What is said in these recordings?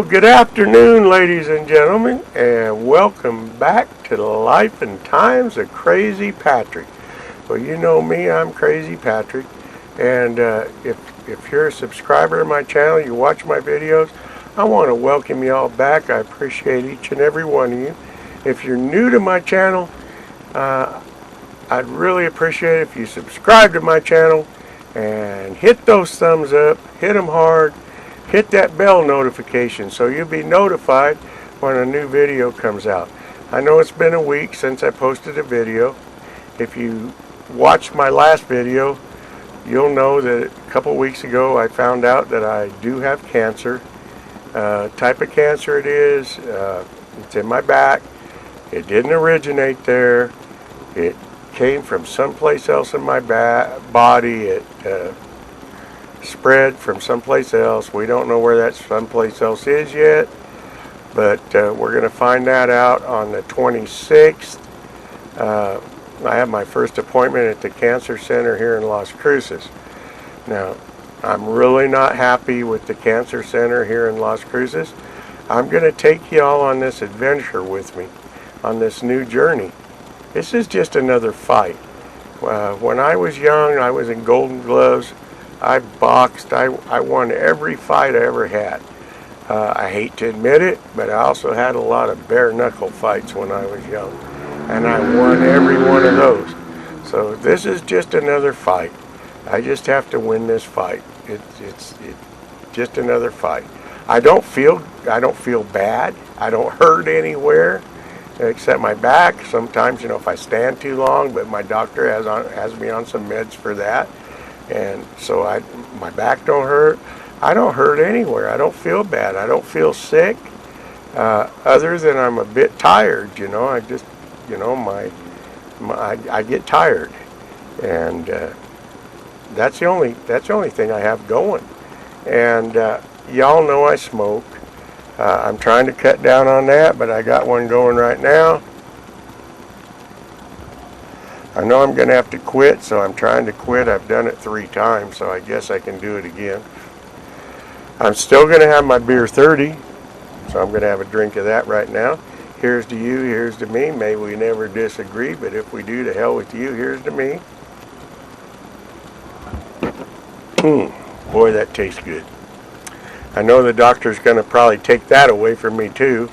Good afternoon, ladies and gentlemen, and welcome back to the Life and Times of Crazy Patrick. Well, you know me, I'm Crazy Patrick, and if you're a subscriber to my channel, you watch my videos, I want to welcome you all back. I appreciate each and every one of you. If you're new to my channel, I'd really appreciate it if you subscribe to my channel and hit those thumbs up, hit them hard. Hit that bell notification so you'll be notified when a new video comes out. I know it's been a week since I posted a video. If you watched my last video, you'll know that a couple weeks ago I found out that I do have cancer. Type of cancer it is. It's in my back. It didn't originate there. It came from someplace else in my body. It spread from someplace else. We don't know where that someplace else is yet, but we're going to find that out on the 26th. I have my first appointment at the Cancer Center here in Las Cruces. Now, I'm really not happy with the Cancer Center here in Las Cruces. I'm going to take y'all on this adventure with me, on this new journey. This is just another fight. When I was young, I was in Golden Gloves. I boxed. I won every fight I ever had. I hate to admit it, but I also had a lot of bare knuckle fights when I was young, and I won every one of those. So this is just another fight. I just have to win this fight. It's just another fight. I don't feel bad. I don't hurt anywhere except my back. Sometimes, if I stand too long, but my doctor has me on some meds for that. And so my back don't hurt. I don't hurt anywhere. I don't feel bad. I don't feel sick. Other than I'm a bit tired. I just, I get tired, and that's the only thing I have going. And y'all know I smoke. I'm trying to cut down on that, but I got one going right now. I know I'm going to have to quit, so I'm trying to quit. I've done it 3 times, so I guess I can do it again. I'm still going to have my beer 30, so I'm going to have a drink of that right now. Here's to you, here's to me. May we never disagree, but if we do, to hell with you. Here's to me. Boy, that tastes good. I know the doctor's going to probably take that away from me too,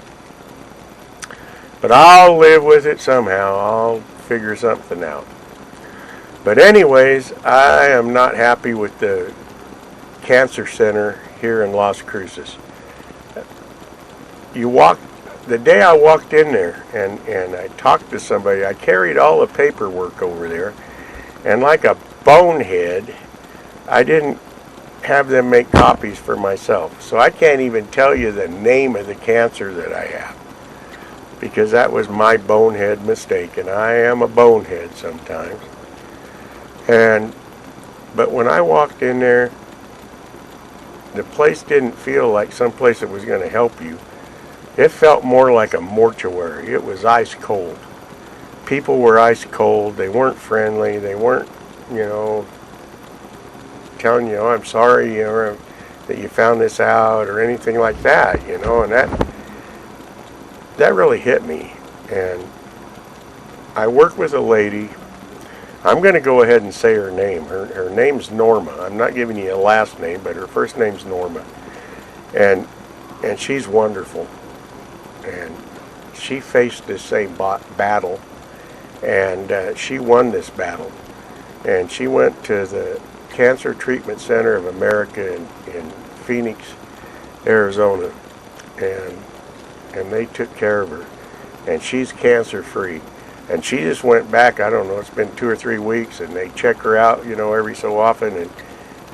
but I'll live with it somehow. I'll figure something out. But anyways, I am not happy with the Cancer Center here in Las Cruces. The day I walked in there and I talked to somebody, I carried all the paperwork over there, and like a bonehead, I didn't have them make copies for myself. So I can't even tell you the name of the cancer that I have, because that was my bonehead mistake, and I am a bonehead sometimes. But when I walked in there, the place didn't feel like some place that was going to help you. It felt more like a mortuary. It was ice cold. People were ice cold. They weren't friendly. They weren't, telling you, I'm sorry, that you found this out or anything like that, and that really hit me. And I work with a lady. I'm going to go ahead and say her name. Her name's Norma. I'm not giving you a last name, but her first name's Norma. And she's wonderful. And she faced this same battle, and she won this battle. And she went to the Cancer Treatment Center of America in Phoenix, Arizona, and they took care of her, and she's cancer free. And she just went back, I don't know, it's been 2 or 3 weeks, and they check her out, every so often,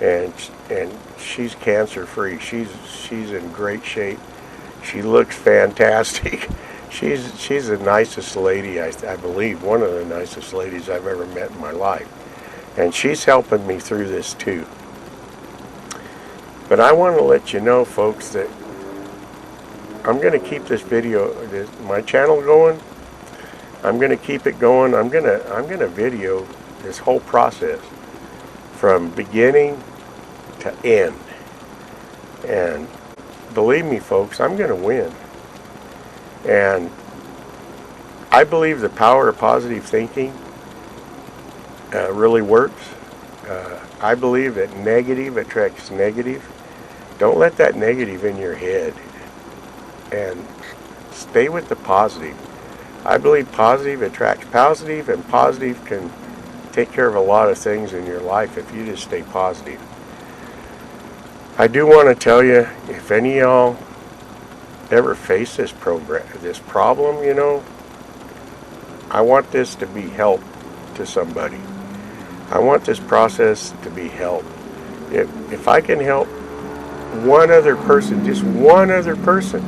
and she's cancer free. She's in great shape. She looks fantastic. She's the nicest lady, I believe, one of the nicest ladies I've ever met in my life. And she's helping me through this too. But I want to let you know, folks, that I'm going to keep this my channel going. I'm going to keep it going. I'm going to video this whole process from beginning to end. And believe me, folks, I'm going to win. And I believe the power of positive thinking really works. I believe that negative attracts negative. Don't let that negative in your head, and stay with the positive. I believe positive attracts positive, and positive can take care of a lot of things in your life if you just stay positive. I do want to tell you, if any of y'all ever face this problem, you know, I want this to be help to somebody. I want this process to be help. If I can help one other person, just one other person,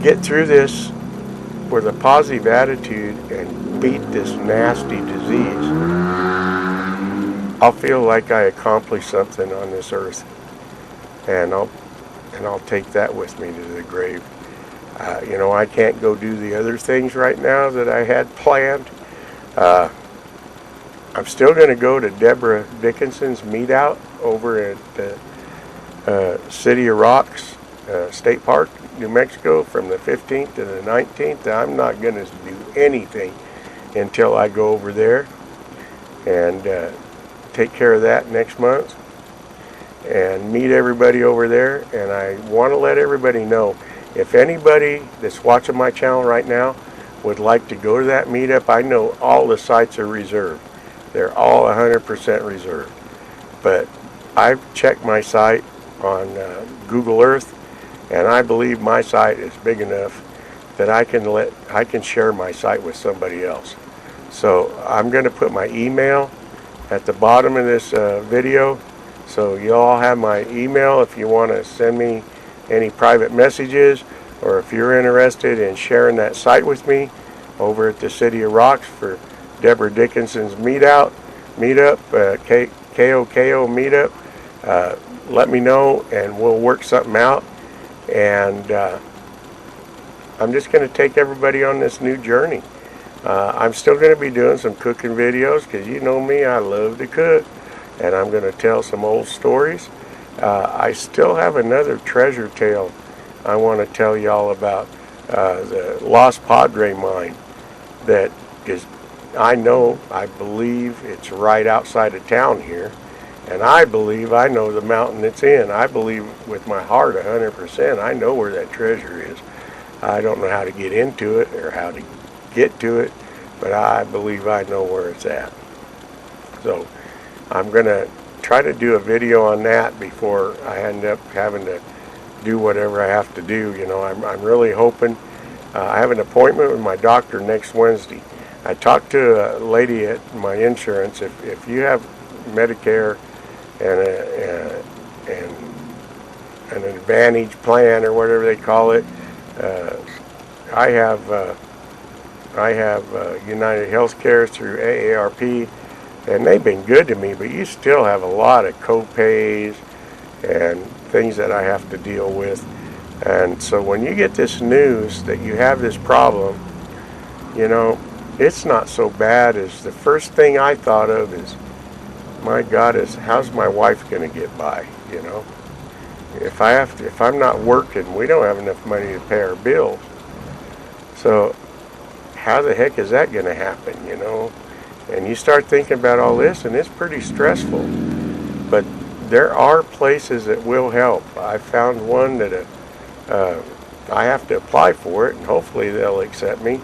get through this with a positive attitude and beat this nasty disease, I'll feel like I accomplished something on this earth, and I'll take that with me to the grave. You know, I can't go do the other things right now that I had planned. I'm still going to go to Deborah Dickinson's meet out over at City of Rocks State Park, New Mexico, from the 15th to the 19th. I'm not going to do anything until I go over there and take care of that next month and meet everybody over there. And I want to let everybody know, if anybody that's watching my channel right now would like to go to that meetup, I know all the sites are reserved. They're all 100% reserved. But I've checked my site on Google Earth, and I believe my site is big enough that I can share my site with somebody else. So I'm going to put my email at the bottom of this video, so you all have my email if you want to send me any private messages, or if you're interested in sharing that site with me over at the City of Rocks for Deborah Dickinson's meetup, KOKO meetup. Let me know and we'll work something out. And I'm just going to take everybody on this new journey. I'm still going to be doing some cooking videos, because you know me, I love to cook, and I'm going to tell some old stories. I still have another treasure tale I want to tell y'all about, the Lost Padre mine that is, I believe it's right outside of town here, and I believe I know the mountain it's in. I believe with my heart 100%, I know where that treasure is. I don't know how to get into it or how to get to it, but I believe I know where it's at. So I'm going to try to do a video on that before I end up having to do whatever I have to do. You know, I'm really hoping. I have an appointment with my doctor next Wednesday. I talked to a lady at my insurance. If you have Medicare and an Advantage plan or whatever they call it, I have United Healthcare through AARP, and they've been good to me. But you still have a lot of co-pays and things that I have to deal with. And so when you get this news that you have this problem, you know, it's not so bad as the first thing I thought of is, my God, how's my wife going to get by? You know, if I'm not working, we don't have enough money to pay our bills. So how the heck is that going to happen? You know, and you start thinking about all this, and it's pretty stressful. But there are places that will help. I found one that I have to apply for it, and hopefully they'll accept me.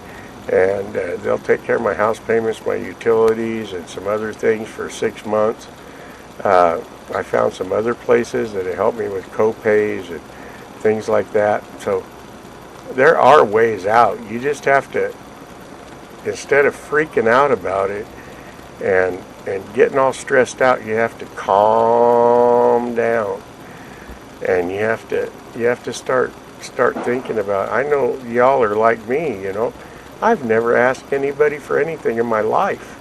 And they'll take care of my house payments, my utilities, and some other things for 6 months. I found some other places that have helped me with co-pays and things like that. So there are ways out. You just have to, instead of freaking out about it and getting all stressed out, you have to calm down, and you have to start thinking about it. I know y'all are like me, you know. I've never asked anybody for anything in my life.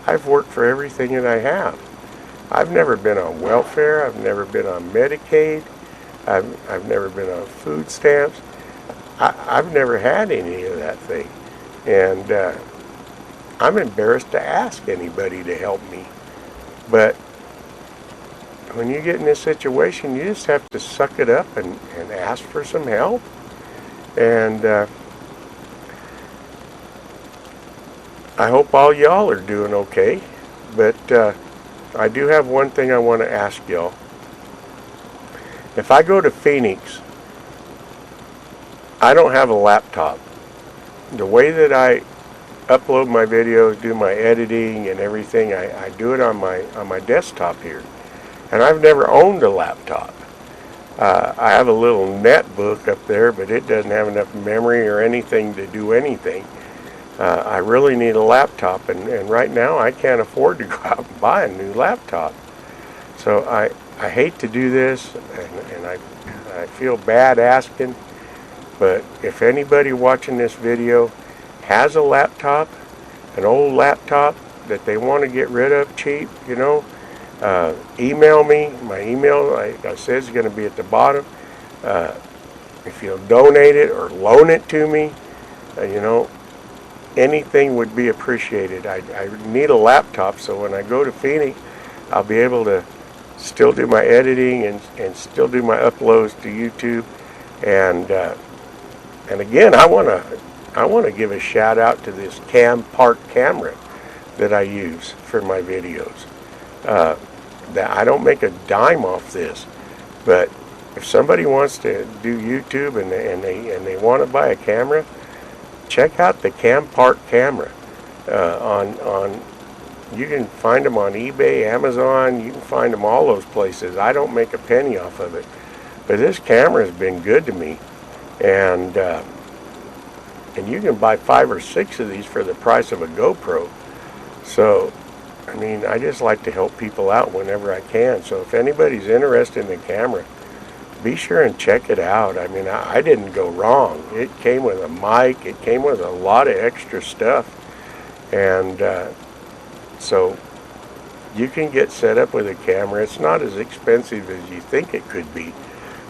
I've worked for everything that I have. I've never been on welfare. I've never been on Medicaid. I've never been on food stamps. I've never had any of that thing. And I'm embarrassed to ask anybody to help me. But when you get in this situation, you just have to suck it up and ask for some help. And I hope all y'all are doing okay. But I do have one thing I want to ask y'all. If I go to Phoenix, I don't have a laptop. The way that I upload my videos, do my editing and everything, I do it on my desktop here. And I've never owned a laptop. I have a little netbook up there, but it doesn't have enough memory or anything to do anything. I really need a laptop, and right now I can't afford to go out and buy a new laptop. So I hate to do this, and I feel bad asking, but if anybody watching this video has a laptop, an old laptop that they want to get rid of cheap, you know, email me. My email, like I said, is going to be at the bottom. If you'll donate it or loan it to me, you know, anything would be appreciated. I need a laptop so when I go to Phoenix, I'll be able to still do my editing and still do my uploads to YouTube. And again, I want to give a shout out to this CamPark camera that I use for my videos. That I don't make a dime off this, but if somebody wants to do YouTube and they want to buy a camera, check out the CamPark camera. You can find them on eBay, Amazon. You can find them all those places. I don't make a penny off of it, but this camera has been good to me, and you can buy 5 or 6 of these for the price of a GoPro. So, I mean, I just like to help people out whenever I can. So if anybody's interested in the camera, be sure and check it out. I mean, I didn't go wrong. It came with a mic. It came with a lot of extra stuff. And so you can get set up with a camera. It's not as expensive as you think it could be.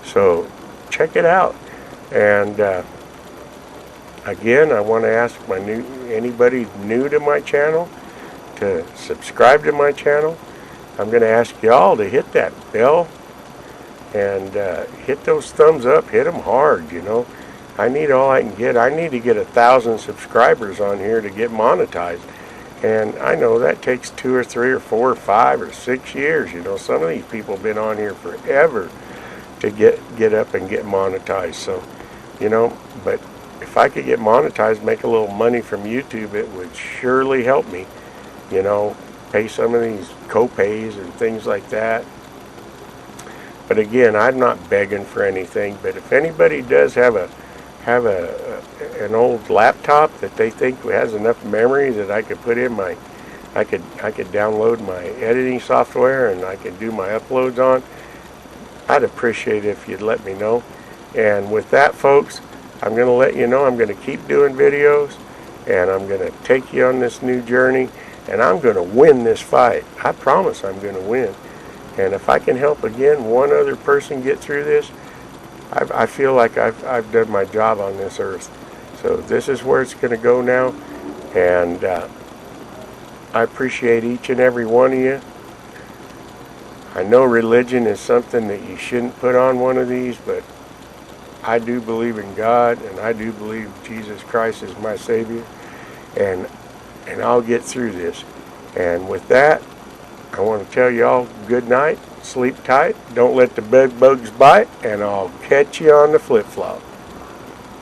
So check it out. And again, I want to ask anybody new to my channel to subscribe to my channel. I'm going to ask y'all to hit that bell and hit those thumbs up. Hit them hard, you know. I need all I can get. I need to get 1,000 subscribers on here to get monetized. And I know that takes 2 or 3 or 4 or 5 or 6 years. You know, some of these people have been on here forever to get up and get monetized. So, you know, but if I could get monetized, make a little money from YouTube, it would surely help me. You know, pay some of these co-pays and things like that. But again, I'm not begging for anything. But if anybody does have an old laptop that they think has enough memory that I could put in I could download my editing software and I could do my uploads on, I'd appreciate it if you'd let me know. And with that, folks, I'm going to let you know I'm going to keep doing videos, and I'm going to take you on this new journey, and I'm going to win this fight. I promise I'm going to win. And if I can help again one other person get through this, I feel like I've done my job on this earth. So this is where it's going to go now, and I appreciate each and every one of you. I know religion is something that you shouldn't put on one of these, but I do believe in God, and I do believe Jesus Christ is my Savior, and I'll get through this. And with that, I want to tell y'all good night, sleep tight, don't let the bed bugs bite, and I'll catch you on the flip-flop.